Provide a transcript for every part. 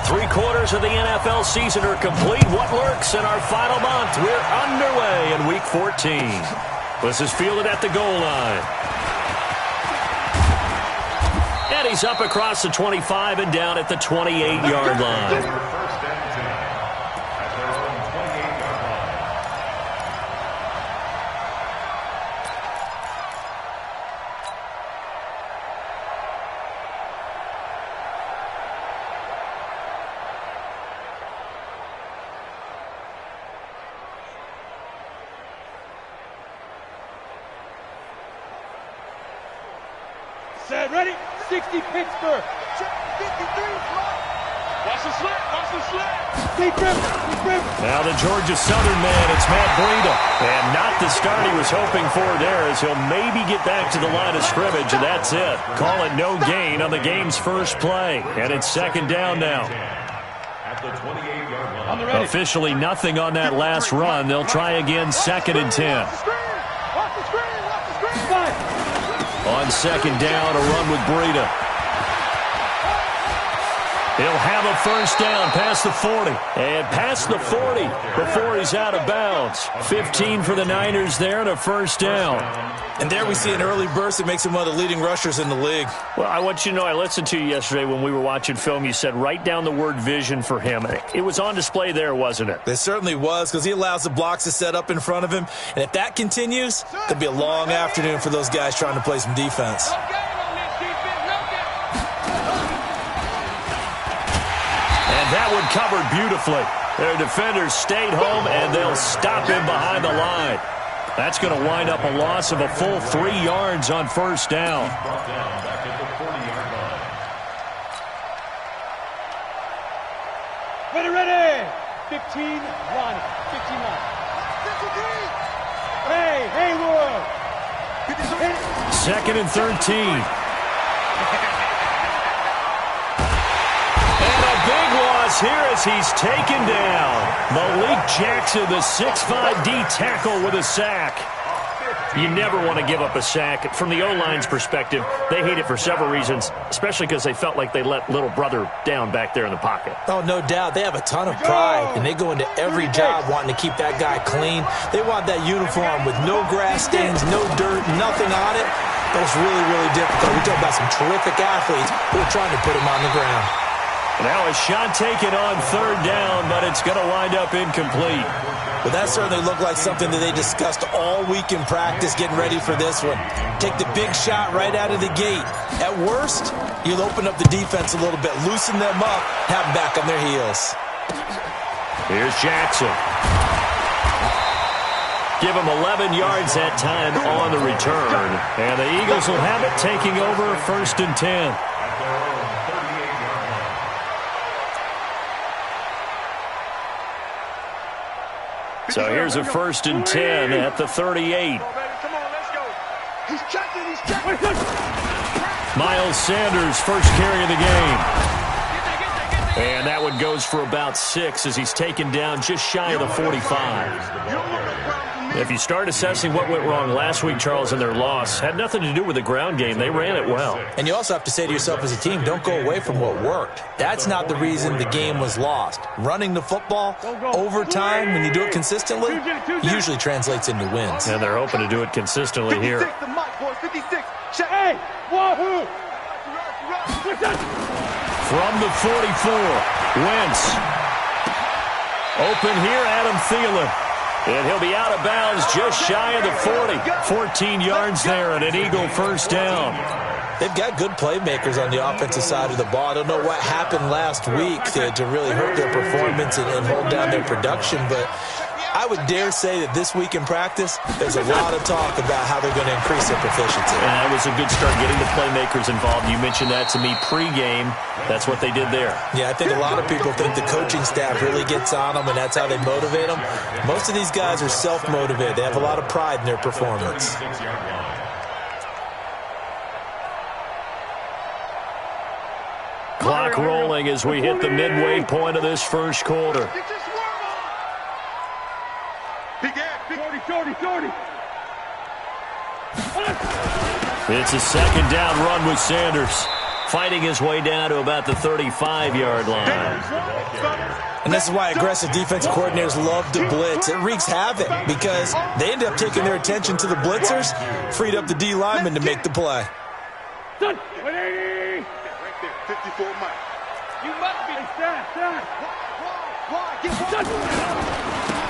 3/4 of the NFL season are complete. What lurks in our final month? We're underway in Week 14. This is fielded at the goal line. And he's up across the 25 and down at the 28-yard line. Set, ready, 60 Pittsburgh. 53, watch the slant, watch the slant. Deep grip. Now the Georgia Southern man, it's Matt Breida. And not the start he was hoping for there, as he'll maybe get back to the line of scrimmage, and that's it. Call it no gain on the game's first play. And it's second down now. At the 28-yard line. Officially nothing on that last run. They'll try again, second and 10. Watch the screen. On second down, a run with Breida. He'll have a first down past the 40. And past the 40 before he's out of bounds. 15 for the Niners there and a first down. And there we see an early burst that makes him one of the leading rushers in the league. Well, I want you to know, I listened to you yesterday when we were watching film. You said write down the word vision for him. It was on display there, wasn't it? It certainly was, because he allows the blocks to set up in front of him. And if that continues, it'll be a long afternoon for those guys trying to play some defense. And that one covered beautifully. Their defenders stayed home, and they'll stop him behind the line. That's going to wind up a loss of a full 3 yards on first down. Ready. 15, Ronnie. 15 line. Hey, Will. Second and 13. Here as he's taken down. Malik Jackson, the 6'5" D tackle with a sack. You never want to give up a sack. From the O-line's perspective, they hate it for several reasons, especially because they felt like they let little brother down back there in the pocket. Oh, no doubt. They have a ton of pride, and they go into every job wanting to keep that guy clean. They want that uniform with no grass stains, no dirt, nothing on it. That's really, really difficult. We talk about some terrific athletes who are trying to put him on the ground. Now a shot taken on third down, but it's going to wind up incomplete. Well, that certainly looked like something that they discussed all week in practice, getting ready for this one. Take the big shot right out of the gate. At worst, you'll open up the defense a little bit, loosen them up, have them back on their heels. Here's Jackson. Give him 11 yards that time on the return. And the Eagles will have it, taking over first and 10. So here's a first and 10 at the 38. Come on, let's go. He's checking. Miles Sanders, first carry of the game. And that one goes for about 6 as he's taken down just shy of the 45. If you start assessing what went wrong last week, Charles, in their loss, had nothing to do with the ground game. They ran it well. And you also have to say to yourself as a team, don't go away from what worked. That's not the reason the game was lost. Running the football over time, when you do it consistently, usually translates into wins. And they're hoping to do it consistently here. 56, the Mike boys, 56. Hey, wahoo! From the 44, Wentz. Open here, Adam Thielen. And he'll be out of bounds just shy of the 40. 14 yards there and an Eagle first down. They've got good playmakers on the offensive side of the ball. I don't know what happened last week to really hurt their performance and hold down their production, but I would dare say that this week in practice, there's a lot of talk about how they're going to increase their proficiency. And that was a good start, getting the playmakers involved. You mentioned that to me pregame. That's what they did there. Yeah, I think a lot of people think the coaching staff really gets on them, and that's how they motivate them. Most of these guys are self-motivated. They have a lot of pride in their performance. Clock rolling as we hit the midway point of this first quarter. It's a second down run with Sanders. fighting his way down to about the 35-yard line. And this is why aggressive defensive coordinators love to blitz. It wreaks havoc because they end up taking their attention to the blitzers, freed up the D lineman to make the play. 180. Right there, 54 Mike. You must be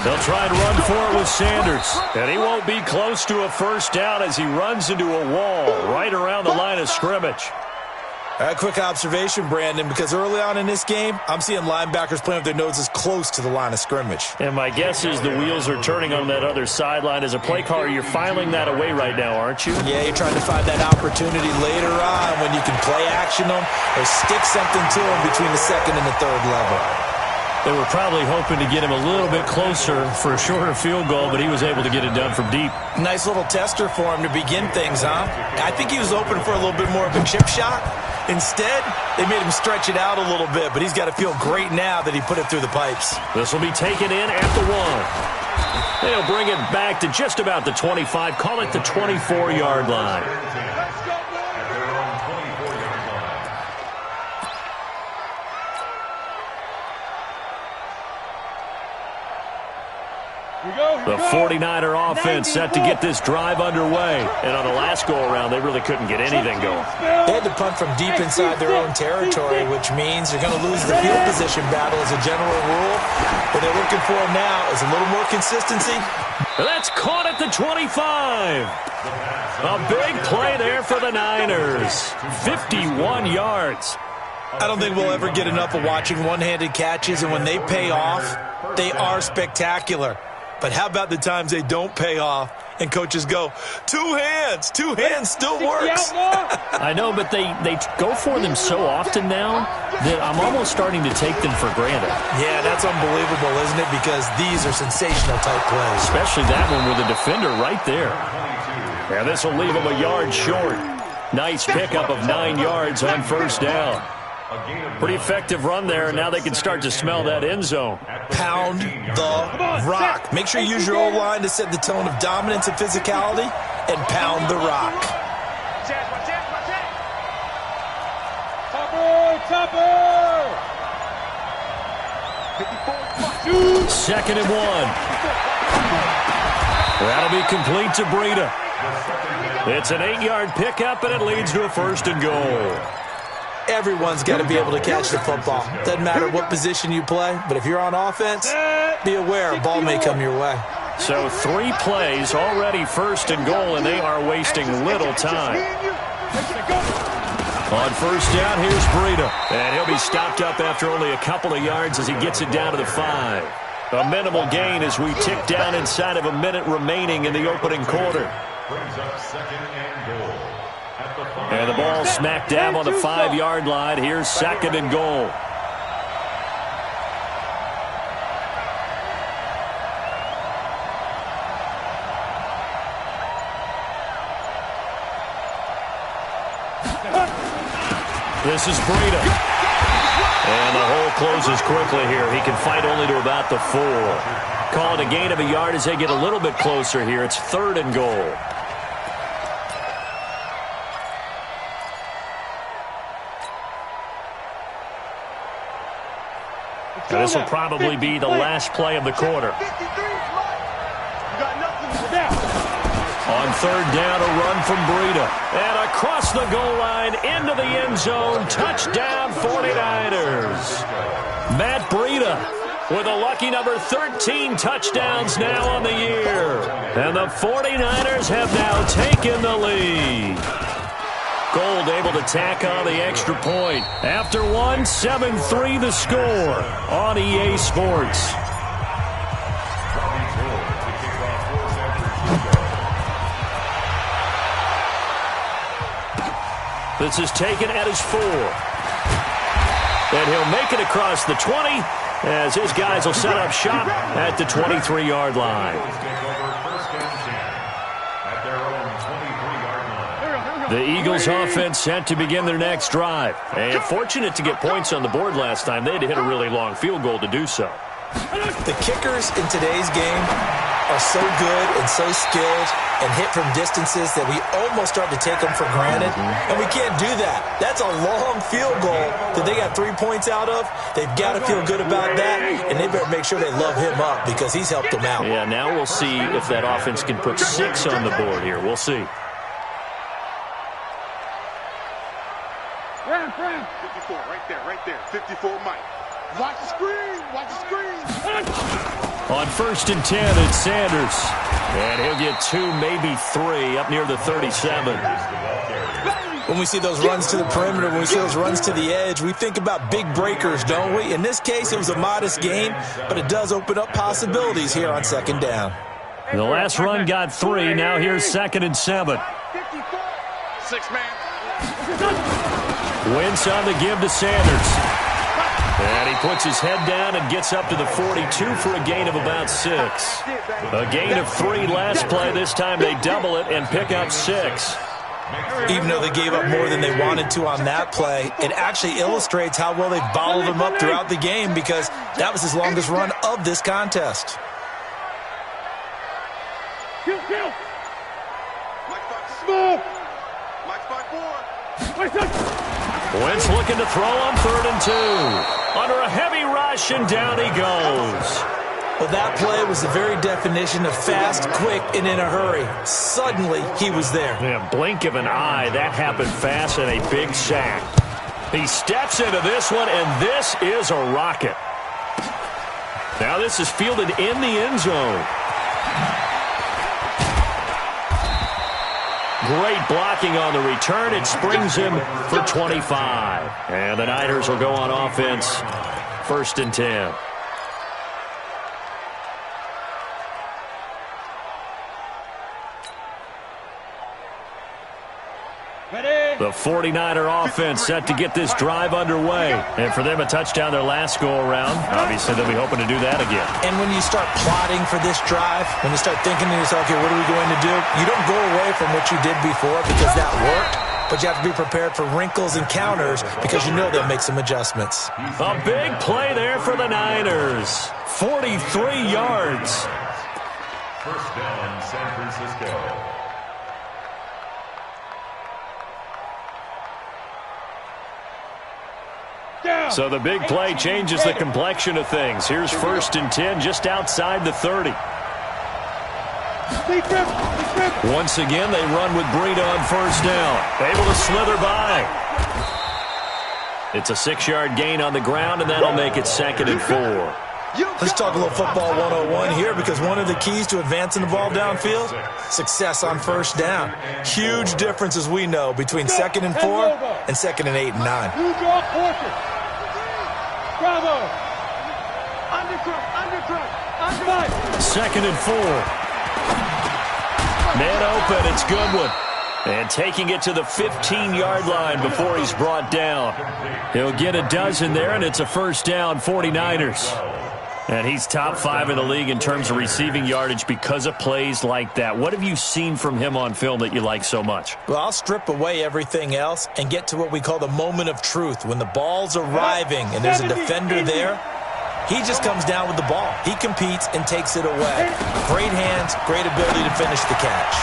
They'll try and run for it with Sanders. And he won't be close to a first down as he runs into a wall right around the line of scrimmage. A quick observation, Brandon, because early on in this game, I'm seeing linebackers playing with their noses close to the line of scrimmage. And my guess is the wheels are turning on that other sideline. As a play caller, you're filing that away right now, aren't you? Yeah, you're trying to find that opportunity later on when you can play action them or stick something to them between the second and the third level. They were probably hoping to get him a little bit closer for a shorter field goal, but he was able to get it done from deep. Nice little tester for him to begin things, huh? I think he was open for a little bit more of a chip shot. Instead, they made him stretch it out a little bit, but he's got to feel great now that he put it through the pipes. This will be taken in at the 1. They'll bring it back to just about the 25. Call it the 24-yard line. The 49er offense set to get this drive underway. And on the last go-around, they really couldn't get anything going. They had to punt from deep inside their own territory, which means they're going to lose the field position battle as a general rule. What they're looking for now is a little more consistency. That's caught at the 25. A big play there for the Niners. 51 yards. I don't think we'll ever get enough of watching one-handed catches, and when they pay off, they are spectacular. But how about the times they don't pay off and coaches go, two hands still works. I know, but they go for them so often now that I'm almost starting to take them for granted. Yeah, that's unbelievable, isn't it? Because these are sensational type plays. Especially that one with a defender right there. Yeah, this will leave them a yard short. Nice pickup of 9 yards on first down. Pretty effective run there, and now they can start to smell that end zone. Pound the rock. Make sure you use your O-line to set the tone of dominance and physicality, and pound the rock. Topper! 2nd and 1. That'll be complete to Breida. It's an 8-yard pickup, and it leads to a 1st and goal. Everyone's got to be able to catch the football. Doesn't matter what position you play, but if you're on offense, be aware a ball may come your way. So 3 plays, already 1st and goal, and they are wasting little time. On first down, here's Breida. And he'll be stopped up after only a couple of yards as he gets it down to the 5. A minimal gain as we tick down inside of a minute remaining in the opening quarter. And the ball smack dab on the 5-yard line. Here's 2nd and goal. This is Breida. And the hole closes quickly here. He can fight only to about the 4. Call it a gain of a yard as they get a little bit closer here. It's 3rd and goal. And this will probably be the last play of the quarter. On 3rd down, a run from Breida. And across the goal line, into the end zone. Touchdown, 49ers. Matt Breida with a lucky number 13 touchdowns now on the year. And the 49ers have now taken the lead. Gold able to tack on the extra point. After one, 7-3 the score on EA Sports. This is taken at his 4. And he'll make it across the 20 as his guys will set up shop at the 23-yard line. The Eagles offense set to begin their next drive. And fortunate to get points on the board last time. They had to hit a really long field goal to do so. The kickers in today's game are so good and so skilled and hit from distances that we almost start to take them for granted, and we can't do that. That's a long field goal that they got 3 points out of. They've got to feel good about that, and they better make sure they love him up because he's helped them out. Yeah, now we'll see if that offense can put 6 on the board here. We'll see. Ram, 54, right there. 54, Mike. Watch the screen. On 1st and 10, it's Sanders. And he'll get 2, maybe 3, up near the 37. When we see those runs to the perimeter, when we see those runs to the edge, we think about big breakers, don't we? In this case, it was a modest gain, but it does open up possibilities here on 2nd down. The last run got 3. Now here's 2nd and 7. 6-man. Wentz on the give to Sanders. And he puts his head down and gets up to the 42 for a gain of about 6. A gain of 3 last play. This time they double it and pick up 6. Even though they gave up more than they wanted to on that play, it actually illustrates how well they've bottled them up throughout the game because that was his longest run of this contest. Wentz looking to throw on 3rd and 2. Under a heavy rush, and down he goes. Well, that play was the very definition of fast, quick, and in a hurry. Suddenly, he was there. Yeah, blink of an eye. That happened fast and a big sack. He steps into this one, and this is a rocket. Now this is fielded in the end zone. Great blocking on the return. It springs him for 25. And the Niners will go on offense. 1st and 10. The 49er offense set to get this drive underway. And for them, a touchdown their last go-around. Obviously, they'll be hoping to do that again. And when you start plotting for this drive, when you start thinking to yourself, okay, what are we going to do? You don't go away from what you did before because that worked. But you have to be prepared for wrinkles and counters because you know they'll make some adjustments. A big play there for the Niners. 43 yards. 1st down, San Francisco. So the big play changes the complexion of things. Here's 1st and 10 just outside the 30. Once again, they run with Breida on 1st down. Able to slither by. It's a 6-yard gain on the ground, and that'll make it 2nd and 4. Let's talk a little football 101 here because one of the keys to advancing the ball downfield, success on 1st down. Huge difference, as we know, between 2nd and 4 and 2nd and 8 and 9. Bravo. 2nd and 4. Man open, it's Goodwin. And taking it to the 15-yard line before he's brought down. He'll get a dozen there, and it's a 1st down, 49ers. And he's top 5 in the league in terms of receiving yardage because of plays like that. What have you seen from him on film that you like so much? Well, I'll strip away everything else and get to what we call the moment of truth. When the ball's arriving and there's a defender there, he just comes down with the ball. He competes and takes it away. Great hands, great ability to finish the catch.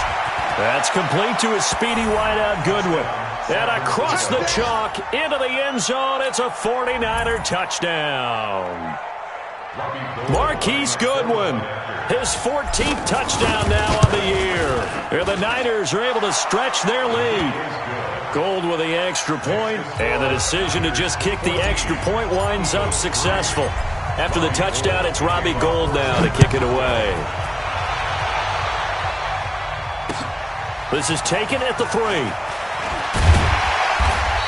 That's complete to his speedy wideout Goodwin. And across the chalk into the end zone, it's a 49er touchdown. Marquise Goodwin, his 14th touchdown now on the year. And the Niners are able to stretch their lead. Gold with the extra point, and the decision to just kick the extra point winds up successful. After the touchdown, it's Robbie Gould now to kick it away. This is taken at the 3.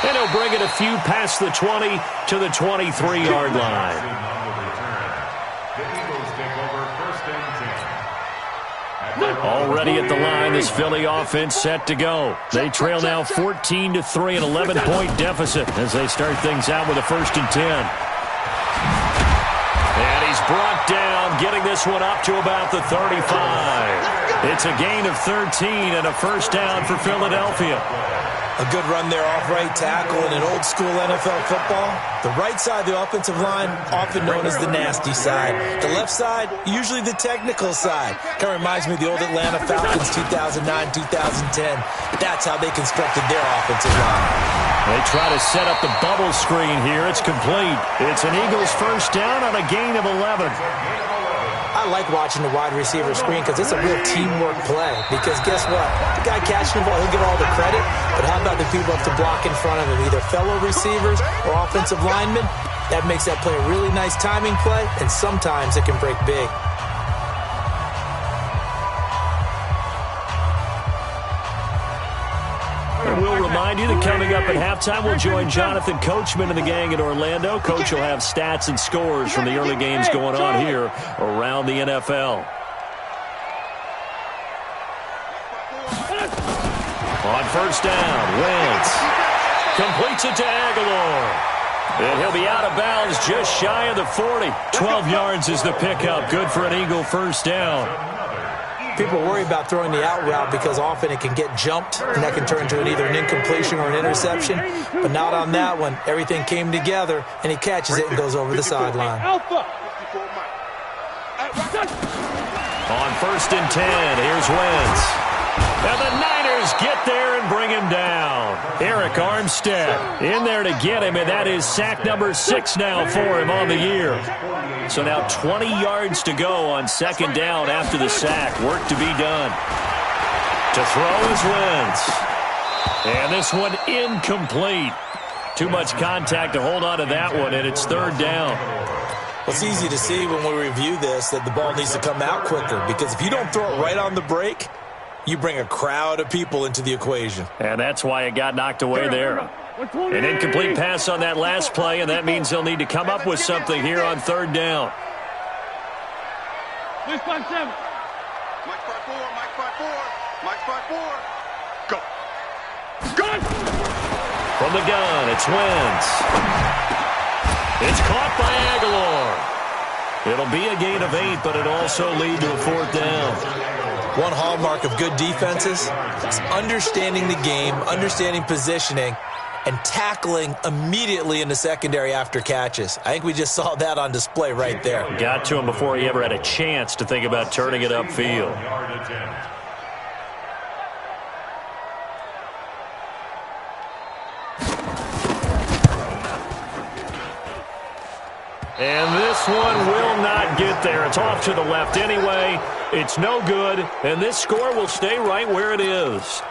And he'll bring it a few past the 20 to the 23-yard line. Already at the line, this Philly offense set to go. They trail now 14-3, an 11-point deficit as they start things out with a 1st and 10. And he's brought down, getting this one up to about the 35. It's a gain of 13 and a first down for Philadelphia. A good run there off right tackle in an old-school NFL football. The right side of the offensive line, often known as the nasty side. The left side, usually the technical side. Kind of reminds me of the old Atlanta Falcons 2009-2010. That's how they constructed their offensive line. They try to set up the bubble screen here. It's complete. It's an Eagles first down on a gain of 11. I like watching the wide receiver screen because it's a real teamwork play. Because guess what? The guy catching the ball, he'll get all the credit. But how about the people have to block in front of him, either fellow receivers or offensive linemen? That makes that play a really nice timing play, and sometimes it can break big. And we'll remind you that coming up at halftime, we'll join Jonathan Coachman and the gang in Orlando. Coach will have stats and scores from the early games going on here around the NFL. On first down, Wentz completes it to Aguilar. And he'll be out of bounds just shy of the 40. 12 yards is the pickup. Good for an Eagle first down. People worry about throwing the out route because often it can get jumped, and that can turn into either an incompletion or an interception. But not on that one. Everything came together, and he catches it and goes over the sideline. On first and 10, here's Wentz. And the Niners get there and bring him down. Eric Armstead in there to get him, and that is sack number 6 now for him on the year. So now 20 yards to go on second down after the sack. Work to be done. To throw is Wentz. And this one incomplete. Too much contact to hold on to that one, and it's third down. Well, it's easy to see when we review this that the ball needs to come out quicker, because if you don't throw it right on the break, you bring a crowd of people into the equation. And that's why it got knocked away there. An incomplete pass on that last play, and that means they'll need to come up with something here on third down. Mike 5-4, Mike 5-4, Mike 5-4. Go. Gun! From the gun, it's Wentz. It's caught by Aguilar. It'll be a gain of 8, but it'll also lead to a fourth down. One hallmark of good defenses is understanding the game, understanding positioning, and tackling immediately in the secondary after catches. I think we just saw that on display right there. Got to him before he ever had a chance to think about turning it upfield. And this one will not get there. It's off to the left anyway. It's no good, and this score will stay right where it is.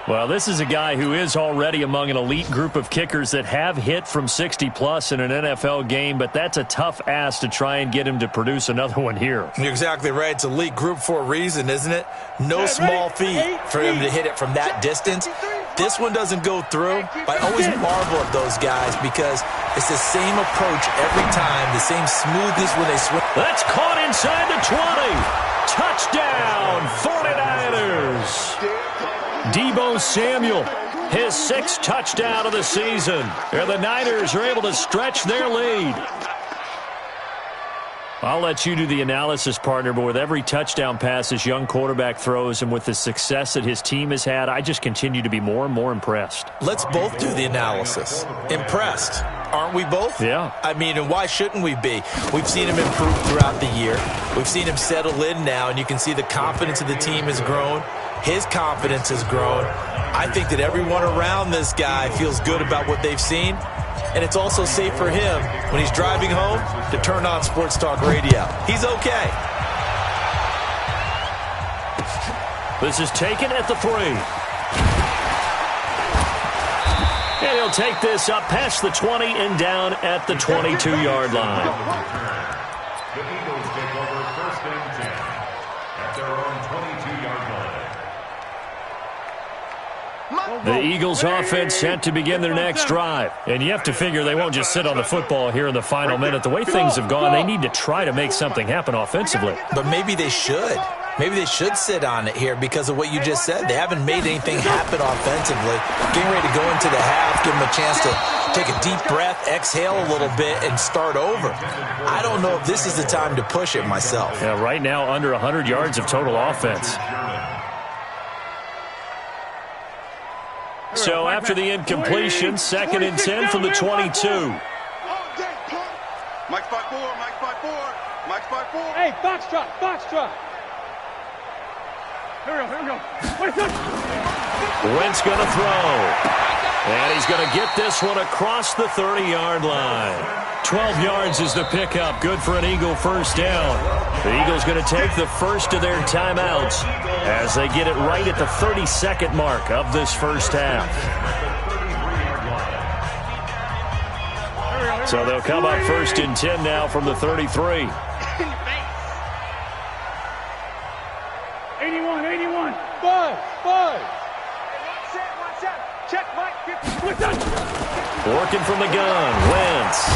Well, this is a guy who is already among an elite group of kickers that have hit from 60-plus in an NFL game, but that's a tough ask to try and get him to produce another one here. You're exactly right. It's elite group for a reason, isn't it? No small feat for him to hit it from that distance. This one doesn't go through. I always marvel at those guys because it's the same approach every time, the same smoothness when they swing. That's caught inside the 20. Touchdown, 49ers. Deebo Samuel, his 6th touchdown of the season. And the Niners are able to stretch their lead. I'll let you do the analysis, partner, but with every touchdown pass this young quarterback throws and with the success that his team has had, I just continue to be more and more impressed. Let's both do the analysis. Impressed. Aren't we both? Yeah. I mean, and why shouldn't we be? We've seen him improve throughout the year. We've seen him settle in now, and you can see the confidence of the team has grown. His confidence has grown. I think that everyone around this guy feels good about what they've seen. And it's also safe for him when he's driving home to turn on Sports Talk Radio. He's okay. This is taken at the 3. And he'll take this up past the 20 and down at the 22-yard line. The Eagles take over first and 10 at their own 22-yard line. The Eagles offense set to begin their next drive. And you have to figure they won't just sit on the football here in the final minute. The way things have gone, they need to try to make something happen offensively. But maybe they should. Maybe they should sit on it here because of what you just said. They haven't made anything happen offensively. Getting ready to go into the half, give them a chance take a deep breath, exhale a little bit, and start over. I don't know if this is the time to push it myself. Yeah, right now under 100 yards of total offense. So after the incompletion, 2nd and 10 from the 22. Mike's 5-4, Mike's 5-4, Mike's 5-4. Hey, box drop. Here we go. Wentz going to throw. And he's going to get this one across the 30-yard line. 12 yards is the pickup. Good for an Eagle first down. The Eagles going to take the first of their timeouts as they get it right at the 32nd mark of this first half. So they'll come up 1st and 10 now from the 33. 81. Five. One set. Check, Mike. 50. Working from the gun. Wentz.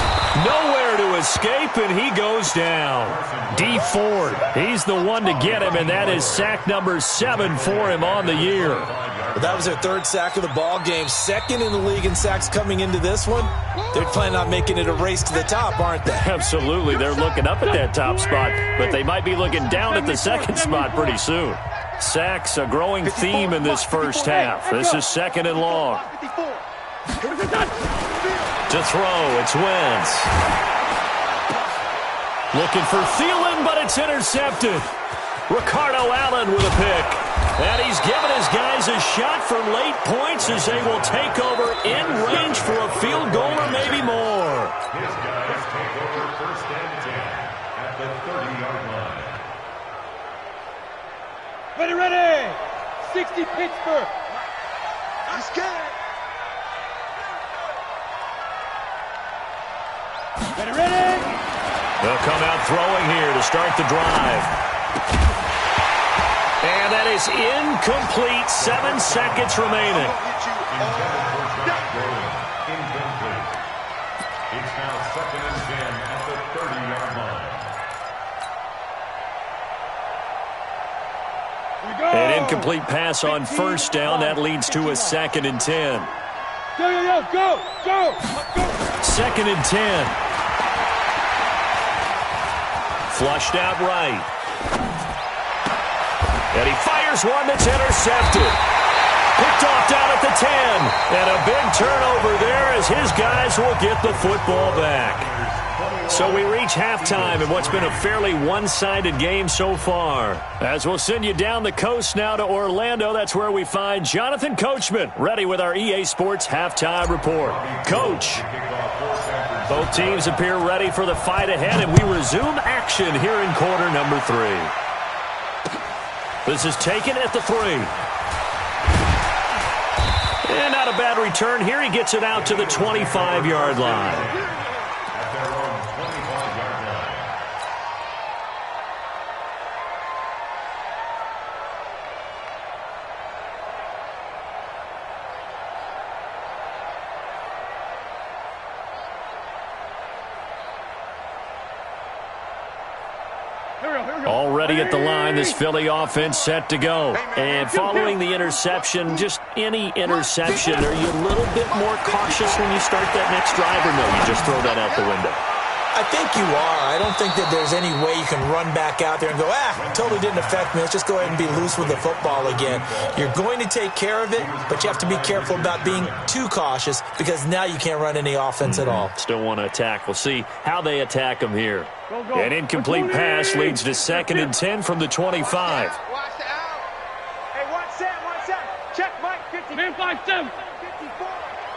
Nowhere to escape, and he goes down. D Ford, he's the one to get him, and that is sack number 7 for him on the year. Well, that was their 3rd sack of the ball game. 2nd in the league in sacks coming into this one. They're planning on making it a race to the top, aren't they? Absolutely. They're looking up at that top spot, but they might be looking down at the 2nd spot pretty soon. Sacks, a growing theme in this first half. This is 2nd and long. To throw, it's Wentz. Looking for Thielen, but it's intercepted. Ricardo Allen with a pick. And he's given his guys a shot for late points as they will take over in range for a field goal or maybe more. His guys take over 1st and 10 at the 30-yard line. Ready. 60 Pittsburgh. Let's get it. Ready. They'll come out throwing here to start the drive. And that is incomplete. 7 seconds remaining. Incomplete. It's now 2nd and 10 at the 30-yard line. An incomplete pass on 1st down. That leads to a 2nd and 10. Go. 2nd and 10. Flushed out right. And he fires one that's intercepted. Picked off down at the 10. And a big turnover there as his guys will get the football back. So we reach halftime in what's been a fairly one-sided game so far. As we'll send you down the coast now to Orlando, that's where we find Jonathan Coachman ready with our EA Sports Halftime Report. Coach, both teams appear ready for the fight ahead, and we resume action here in quarter number 3. This is taken at the 3. And not a bad return here. He gets it out to the 25-yard line. Already at the line, this Philly offense set to go. And following the interception, just any interception, are you a little bit more cautious when you start that next drive, or no, you just throw that out the window? I think you are. I don't think that there's any way you can run back out there and go, totally didn't affect me. Let's just go ahead and be loose with the football again. You're going to take care of it, but you have to be careful about being too cautious because now you can't run any offense at all. Still want to attack. We'll see how they attack them here. An incomplete pass leads to 2nd and 10 from the 25. Watch the out. Hey, one set. Check, Mike. 50. Man, 5-7. 54.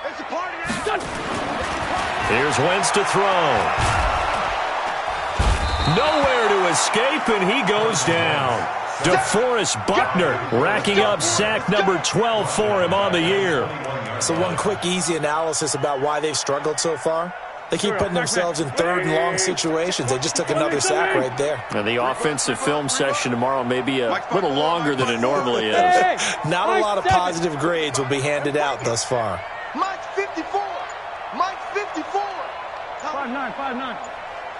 It's a party out. Here's Wentz to throw. Nowhere to escape, and he goes down. DeForest Buckner racking up sack number 12 for him on the year. So one quick, easy analysis about why they've struggled so far. They keep putting themselves in 3rd and long situations. They just took another sack right there. And the offensive film session tomorrow may be a little longer than it normally is. Not a lot of positive grades will be handed out thus far. Mike's 54. Mike's 54. 5'9".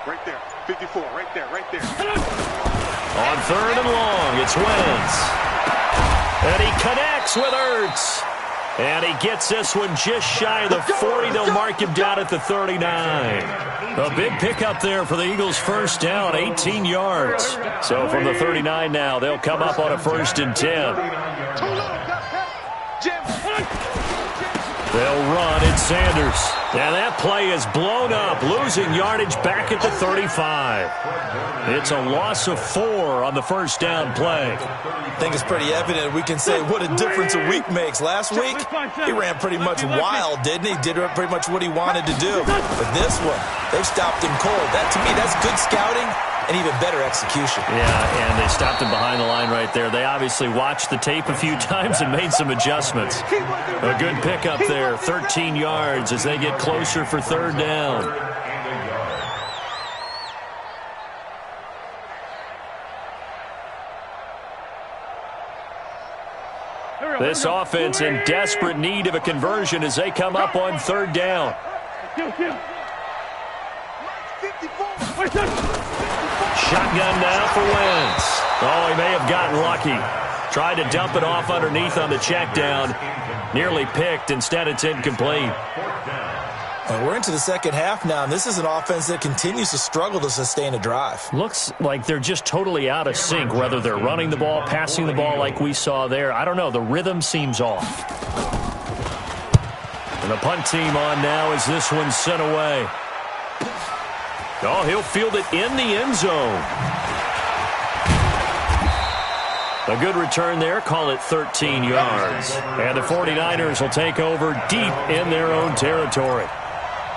Right there. 54. Right there. On 3rd and long, it's Wentz. And he connects with Ertz. And he gets this one just shy of the 40. They'll mark him down at the 39. A big pickup there for the Eagles' first down, 18 yards. So from the 39 now, they'll come up on a 1st and 10. They'll run. It's Sanders. And that play is blown up, losing yardage back at the 35. It's a loss of 4 on the first down play. I think it's pretty evident. We can say what a difference a week makes. Last week, he ran pretty much wild, didn't he? Did pretty much what he wanted to do. But this one, they've stopped him cold. That, to me, that's good scouting and even better execution. Yeah, and they stopped him behind the line right there. They obviously watched the tape a few times and made some adjustments. A good pickup there, 13 yards as they get closer for 3rd down. This offense in desperate need of a conversion as they come up on 3rd down. Shotgun now for Wentz. Oh, he may have gotten lucky. Tried to dump it off underneath on the check down. Nearly picked. Instead, it's incomplete. We're into the second half now, and this is an offense that continues to struggle to sustain a drive. Looks like they're just totally out of sync, whether they're running the ball, passing the ball like we saw there. I don't know. The rhythm seems off. And the punt team on now as this one's sent away. Oh, he'll field it in the end zone. A good return there. Call it 13 yards. And the 49ers will take over deep in their own territory.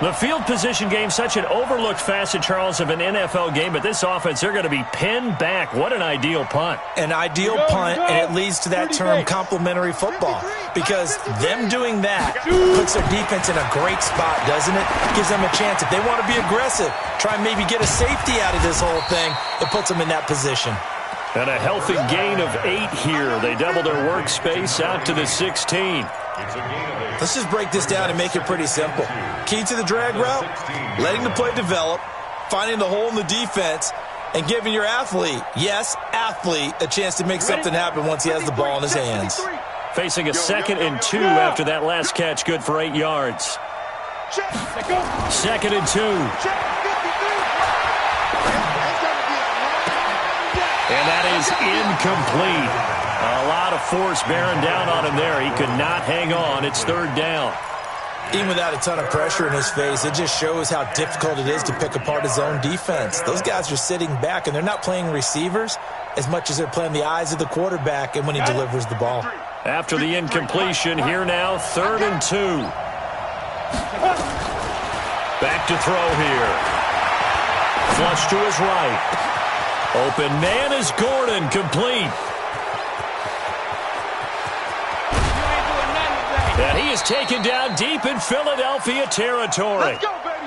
The field position game, such an overlooked facet, Charles, of an NFL game, but this offense, they're going to be pinned back. What an ideal punt. An ideal punt, and it leads to that term complementary football, because them doing that puts their defense in a great spot, doesn't it? Gives them a chance. If they want to be aggressive, try and maybe get a safety out of this whole thing, it puts them in that position. And a healthy gain of 8 here. They double their workspace out to the 16. Let's just break this down and make it pretty simple. Key to the drag route, letting the play develop, finding the hole in the defense, and giving your athlete, yes, athlete, a chance to make something happen once he has the ball in his hands. Facing a 2nd and 2 after that last catch, good for 8 yards. 2nd and 2. And that is incomplete. A lot of force bearing down on him there. He could not hang on. It's 3rd down. Even without a ton of pressure in his face, it just shows how difficult it is to pick apart his own defense. Those guys are sitting back, and they're not playing receivers as much as they're playing the eyes of the quarterback and when he delivers the ball. After the incompletion, here now, 3rd and 2. Back to throw here. Flush to his right. Open man is Gordon, complete. And he is taken down deep in Philadelphia territory.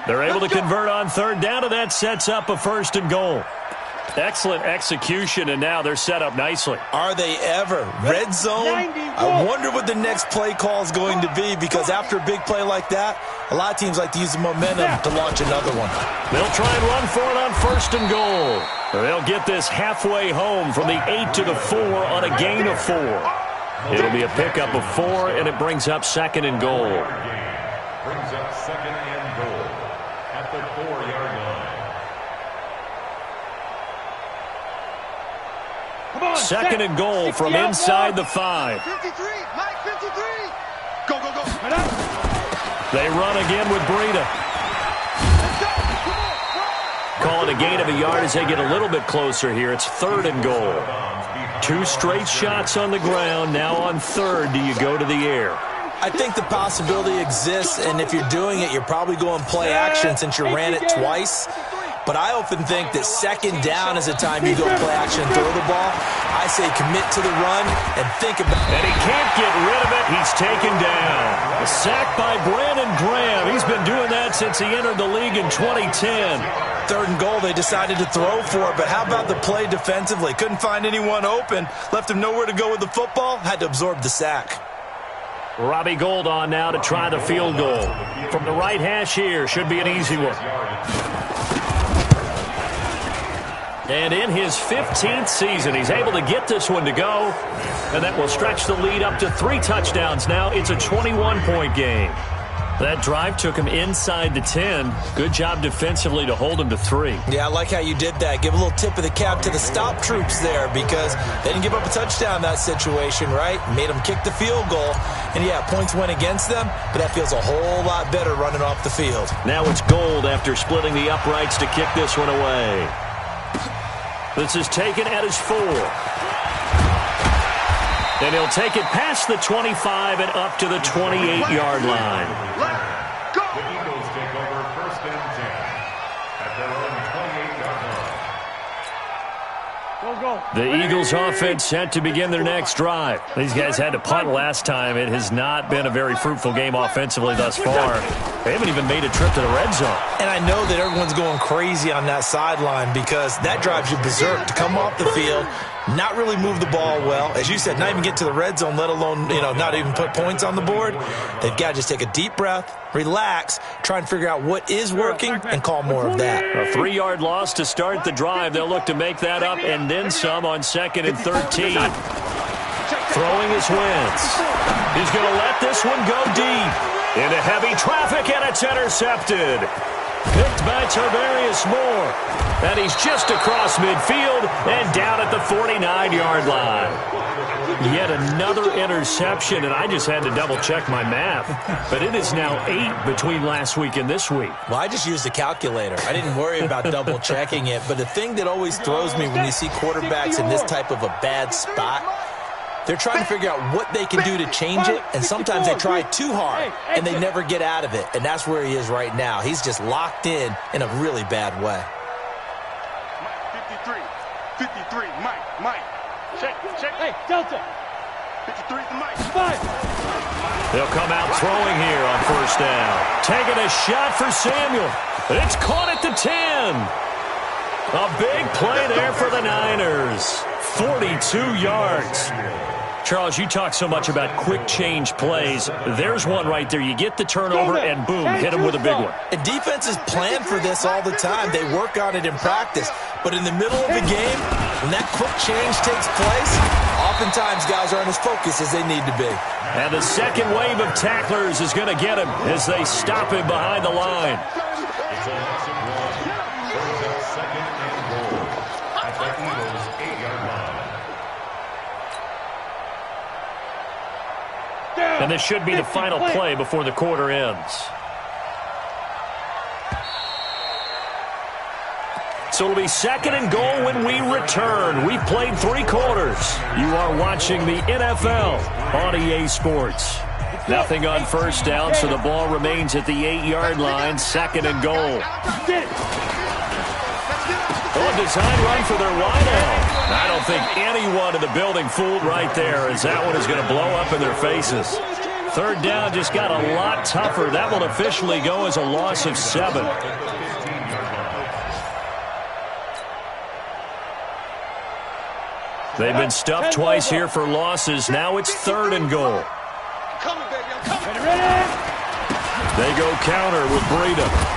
They're able to convert on 3rd down, and that sets up a 1st and goal. Excellent execution, and now they're set up nicely. Are they ever? Red zone? I wonder what the next play call is going to be, because after a big play like that, a lot of teams like to use the momentum to launch another one. They'll try and run for it on 1st and goal. They'll get this halfway home from the 8 to the 4 on a gain of 4. It'll be a pickup of 4, and it brings up 2nd and goal. Brings up 2nd and goal at the 4-yard line. 2nd and goal from inside the 5. 53, Mike 53. Go, go, go. They run again with Breida. Call it a gain of a yard as they get a little bit closer here. It's 3rd and goal. 2 straight shots on the ground. Now on 3rd, do you go to the air? I think the possibility exists, and if you're doing it, you're probably going play action since you ran it twice. But I often think that 2nd down is the time you go play action and throw the ball. I say commit to the run and think about it. And he can't get rid of it. He's taken down. A sack by Brandon Graham. He's been doing that since he entered the league in 2010. 3rd and goal, they decided to throw for it, but how about the play defensively? Couldn't find anyone open, left him nowhere to go with the football, had to absorb the sack. Robbie Gould on now to try the field goal. From the right hash here, should be an easy one. And in his 15th season, he's able to get this one to go. And that will stretch the lead up to 3 touchdowns now. It's a 21-point game. That drive took him inside the 10. Good job defensively to hold him to 3. Yeah, I like how you did that. Give a little tip of the cap to the stop troops there because they didn't give up a touchdown in that situation, right? Made them kick the field goal. And, yeah, points went against them, but that feels a whole lot better running off the field. Now it's Gold after splitting the uprights to kick this one away. This is taken at his 4. And he'll take it past the 25 and up to the 28-yard line. The Eagles take over 1st and 10 at their own 28-yard line. The Eagles offense set to begin their next drive. These guys had to punt last time. It has not been a very fruitful game offensively thus far. They haven't even made a trip to the red zone. And I know that everyone's going crazy on that sideline because that drives you berserk to come off the field, not really move the ball well. As you said, not even get to the red zone, let alone, not even put points on the board. They've got to just take a deep breath, relax, try and figure out what is working, and call more of that. A 3-yard loss to start the drive. They'll look to make that up and then some on 2nd and 13. Throwing his Wentz. He's going to let this one go deep. Into heavy traffic, and it's intercepted. Picked by Tarvarius Moore. And he's just across midfield and down at the 49-yard line. Yet another interception, and I just had to double-check my math. But it is now 8 between last week and this week. Well, I just used a calculator. I didn't worry about double-checking it. But the thing that always throws me when you see quarterbacks in this type of a bad spot, they're trying to figure out what they can do to change it, and sometimes they try too hard, and they never get out of it. And that's where he is right now. He's just locked in a really bad way. 53, Mike. Check. Hey, Delta. 53 to Mike. 5. They'll come out throwing here on 1st down. Taking a shot for Samuel. It's caught at the 10. A big play there for the Niners. 42 yards. Charles, you talk so much about quick change plays. There's one right there. You get the turnover and boom, hit him with a big one. And defenses plan for this all the time. They work on it in practice. But in the middle of the game, when that quick change takes place, oftentimes guys aren't as focused as they need to be. And the second wave of tacklers is going to get him as they stop him behind the line. It's a loss of 1. Brings up 2nd and goal at the Eagles' 8-yard line. And this should be the final play before the quarter ends. So it'll be 2nd and goal when we return. We've played 3 quarters. You are watching the NFL on EA Sports. Nothing on 1st down, so the ball remains at the 8-yard line. 2nd and goal. Oh, design run for their wideout. I don't think anyone in the building fooled right there, as that one is going to blow up in their faces. 3rd down just got a lot tougher. That will officially go as a loss of 7. They've been stuffed twice here for losses. Now it's 3rd and goal. They go counter with Breida.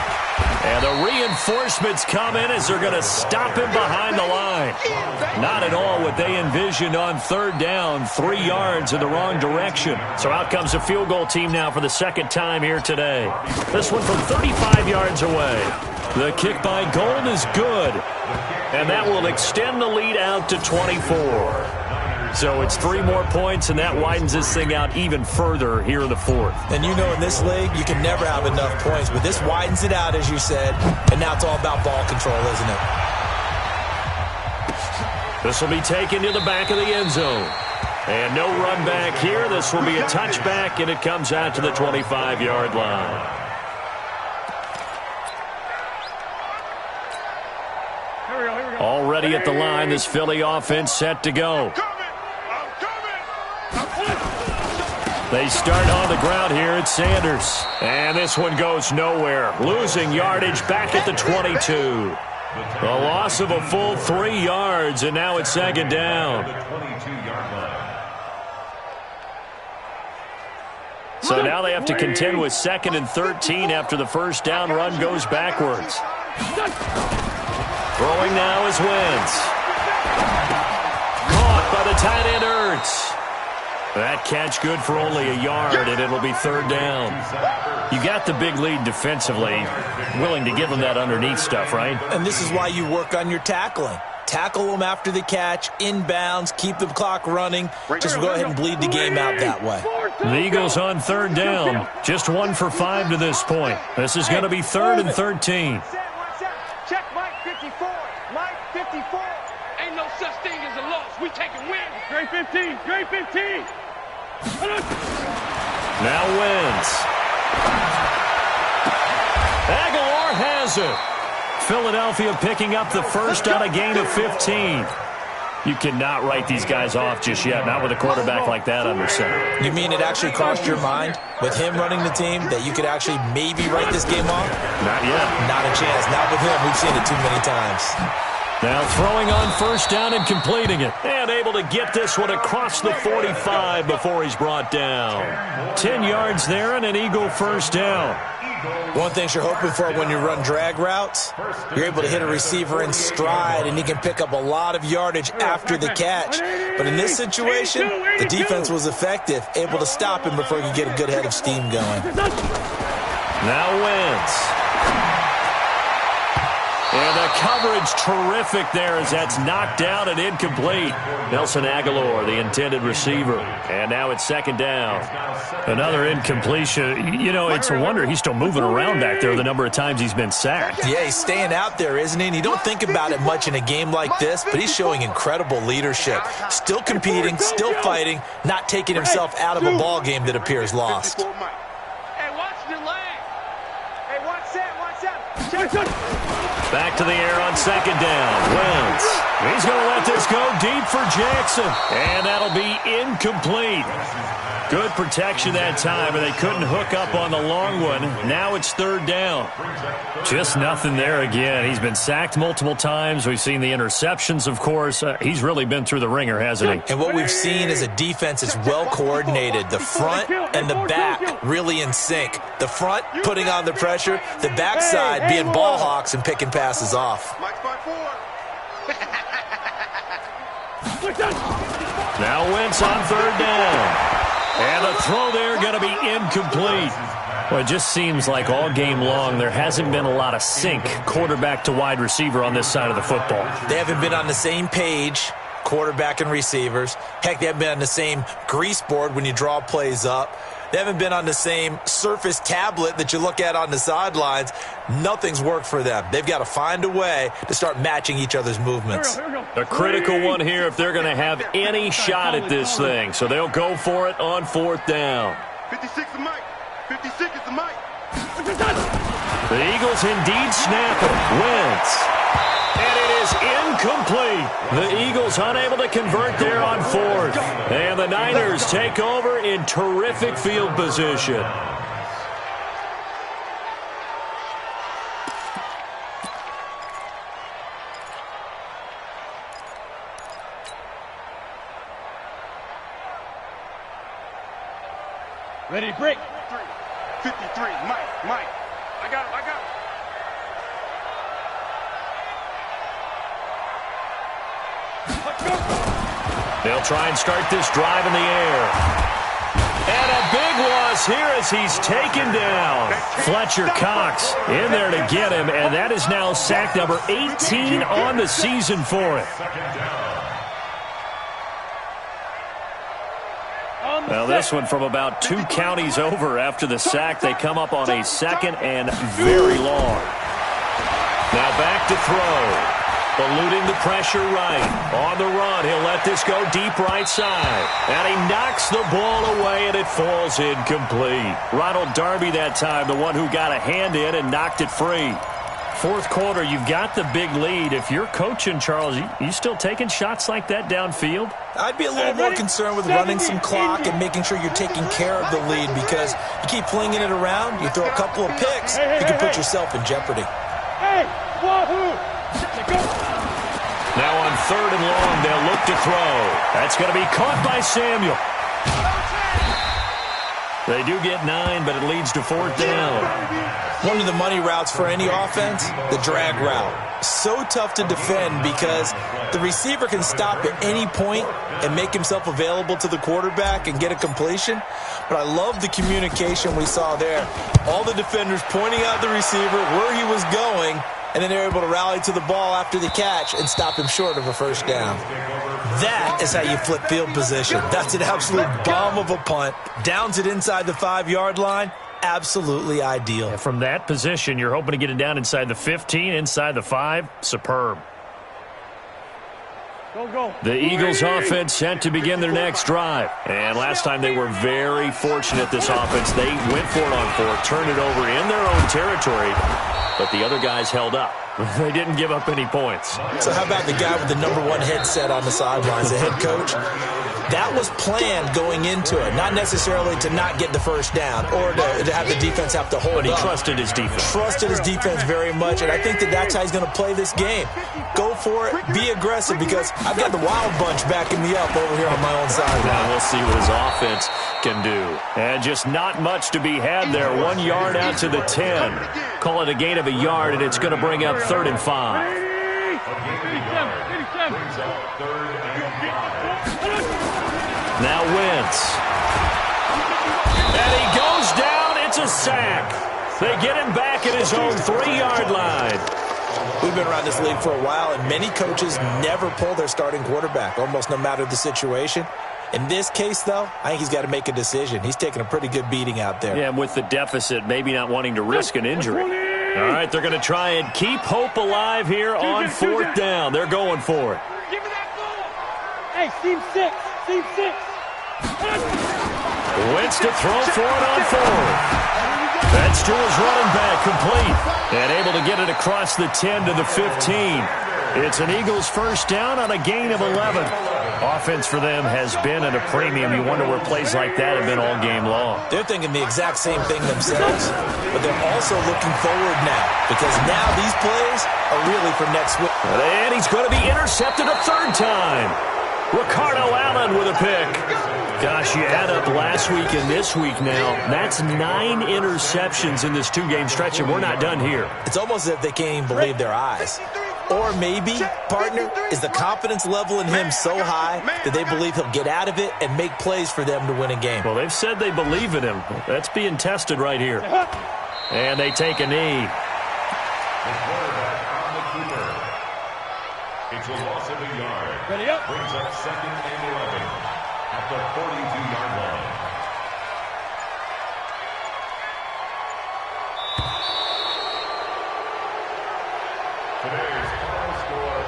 And the reinforcements come in as they're going to stop him behind the line. Not at all what they envisioned on 3rd down. 3 yards in the wrong direction. So out comes the field goal team now for the 2nd time here today. This one from 35 yards away. The kick by Gold is good. And that will extend the lead out to 24. So it's 3 more points, and that widens this thing out even further here in the 4th. And you know in this league, you can never have enough points. But this widens it out, as you said. And now it's all about ball control, isn't it? This will be taken to the back of the end zone. And no run back here. This will be a touchback, and it comes out to the 25-yard line. Already at the line, this Philly offense set to go. They start on the ground here at Sanders. And this one goes nowhere. Losing yardage back at the 22. A loss of a full 3 yards, and now it's 2nd down. So now they have to contend with 2nd and 13 after the 1st down run goes backwards. Throwing now is Wentz. Caught by the tight end Ertz. That catch good for only a yard, and it'll be third down. You got the big lead defensively. Willing to give them that underneath stuff, right? And this is why you work on your tackling. Tackle them after the catch, inbounds, keep the clock running. Just go ahead and bleed the game out that way. The Eagles on third down. Just 1 for 5 to this point. This is going to be 3rd and 13. Check Mike 54. Mike 54. Ain't no such thing as a loss. We taking wins. Great 15. Great 15. Now Wentz. Aguilar has it. Philadelphia picking up the first on a gain of 15. You cannot write these guys off just yet, not with a quarterback like that under center. You mean it actually crossed your mind with him running the team that you could actually maybe write this game off? Not yet. Not a chance. Not with him. We've seen it too many times. Now throwing on first down and completing it. And able to get this one across the 45 before he's brought down. 10 yards there and an Eagle first down. One thing you're hoping for when you run drag routes, you're able to hit a receiver in stride, and he can pick up a lot of yardage after the catch. But in this situation, the defense was effective, able to stop him before he could get a good head of steam going. Now Wentz. And the coverage terrific there as that's knocked down and incomplete. Nelson Aguilar, the intended receiver. And now it's second down. Another incompletion. You know, it's a wonder he's still moving around back there the number of times he's been sacked. Yeah, he's staying out there, isn't he? And you don't think about it much in a game like this, but he's showing incredible leadership. Still competing, still fighting, not taking himself out of a ball game that appears lost. Hey, watch the leg. Hey, watch that, watch that. Back to the air on second down. Wentz. He's going to let this go deep for Jackson. And that'll be incomplete. Good protection that time, and they couldn't hook up on the long one. Now it's third down. Just nothing there again. He's been sacked multiple times. We've seen the interceptions, of course. He's really been through the ringer, hasn't he? And what we've seen is a defense that's well coordinated. The front and the back really in sync. The front putting on the pressure. The backside being ball hawks and picking passes off. Now Wentz on third down. And the throw there going to be incomplete. Well, it just seems like all game long there hasn't been a lot of sync quarterback to wide receiver on this side of the football. They haven't been on the same page, quarterback and receivers. Heck, they haven't been on the same grease board when you draw plays up. They haven't been on the same Surface tablet that you look at on the sidelines. Nothing's worked for them. They've got to find a way to start matching each other's movements. A critical one here if they're going to have any shot at this thing. So they'll go for it on fourth down. 56 is Mike. 56 is the Mike. The Eagles indeed snap it. Wentz. And it is incomplete. The Eagles unable to convert there on fourth. And the Niners take over in terrific field position. Ready, break. 53, Mike. I got it. They'll try and start this drive in the air. And a big loss here as he's taken down. Fletcher Cox in there to get him, and that is now sack number 18 on the season for him. Now this one from about 2 counties over after the sack. They come up on a second and very long. Now back to throw. Eluding the pressure right. On the run, he'll let this go deep right side. And he knocks the ball away, and it falls incomplete. Ronald Darby that time, the one who got a hand in and knocked it free. Fourth quarter, you've got the big lead. If you're coaching, Charles, you still taking shots like that downfield? I'd be a little more concerned with running some clock and making sure you're taking care of the lead, because you keep flinging it around, you throw a couple of picks, you can put yourself in jeopardy. Hey, wahoo! Now on third and long, they'll look to throw. That's going to be caught by Samuel. They do get 9, but it leads to fourth down. One of the money routes for any offense, the drag route. So tough to defend because the receiver can stop at any point and make himself available to the quarterback and get a completion. But I love the communication we saw there. All the defenders pointing out the receiver, where he was going, and then they're able to rally to the ball after the catch and stop him short of a first down. That is how you flip field position. That's an absolute bomb of a punt. Downs it inside the 5-yard line. Absolutely ideal. Yeah, from that position, you're hoping to get it down inside the 15, inside the 5. Superb. The Eagles offense set to begin their next drive. And last time they were very fortunate, this offense. They went for it on 4, turned it over in their own territory, but the other guys held up. They didn't give up any points. So how about the guy with the #1 headset on the sidelines, the head coach? That was planned going into it, not necessarily to not get the first down or to have the defense have to hold up. But he trusted his defense. Trusted his defense very much, and I think that's how he's going to play this game. Go for it, be aggressive, because I've got the wild bunch backing me up over here on my own side. Now we'll see what his offense can do. And just not much to be had there. 1 yard out to the 10. Call it a gain of a yard, and it's going to bring up 3rd and 5. Now Wentz. And he goes down. It's a sack. They get him back at his own 3-yard line. We've been around this league for a while, and many coaches never pull their starting quarterback, almost no matter the situation. In this case, though, I think he's got to make a decision. He's taking a pretty good beating out there. Yeah, and with the deficit, maybe not wanting to risk an injury. All right, they're going to try and keep hope alive here on 4th down. They're going for it. Give me that ball. Hey, team 6. Team 6. Wentz to throw for it on 4th. That's to his running back, complete. And able to get it across the 10 to the 15. It's an Eagles first down on a gain of 11. Offense for them has been at a premium. You wonder where plays like that have been all game long. They're thinking the exact same thing themselves, but they're also looking forward now, because now these plays are really for next week. And he's going to be intercepted a 3rd time. Ricardo Allen with a pick. Gosh, you add up last week and this week now. That's 9 interceptions in this 2-game stretch, and we're not done here. It's almost as if they can't even believe their eyes. Or maybe, partner, is the confidence level in him so high that they believe he'll get out of it and make plays for them to win a game. Well, they've said they believe in him. That's being tested right here. And they take a knee. The quarterback on the keeper. It's a loss of a yard. Ready up. Brings up 2nd and 11 at the 42-yard line. Today's final score,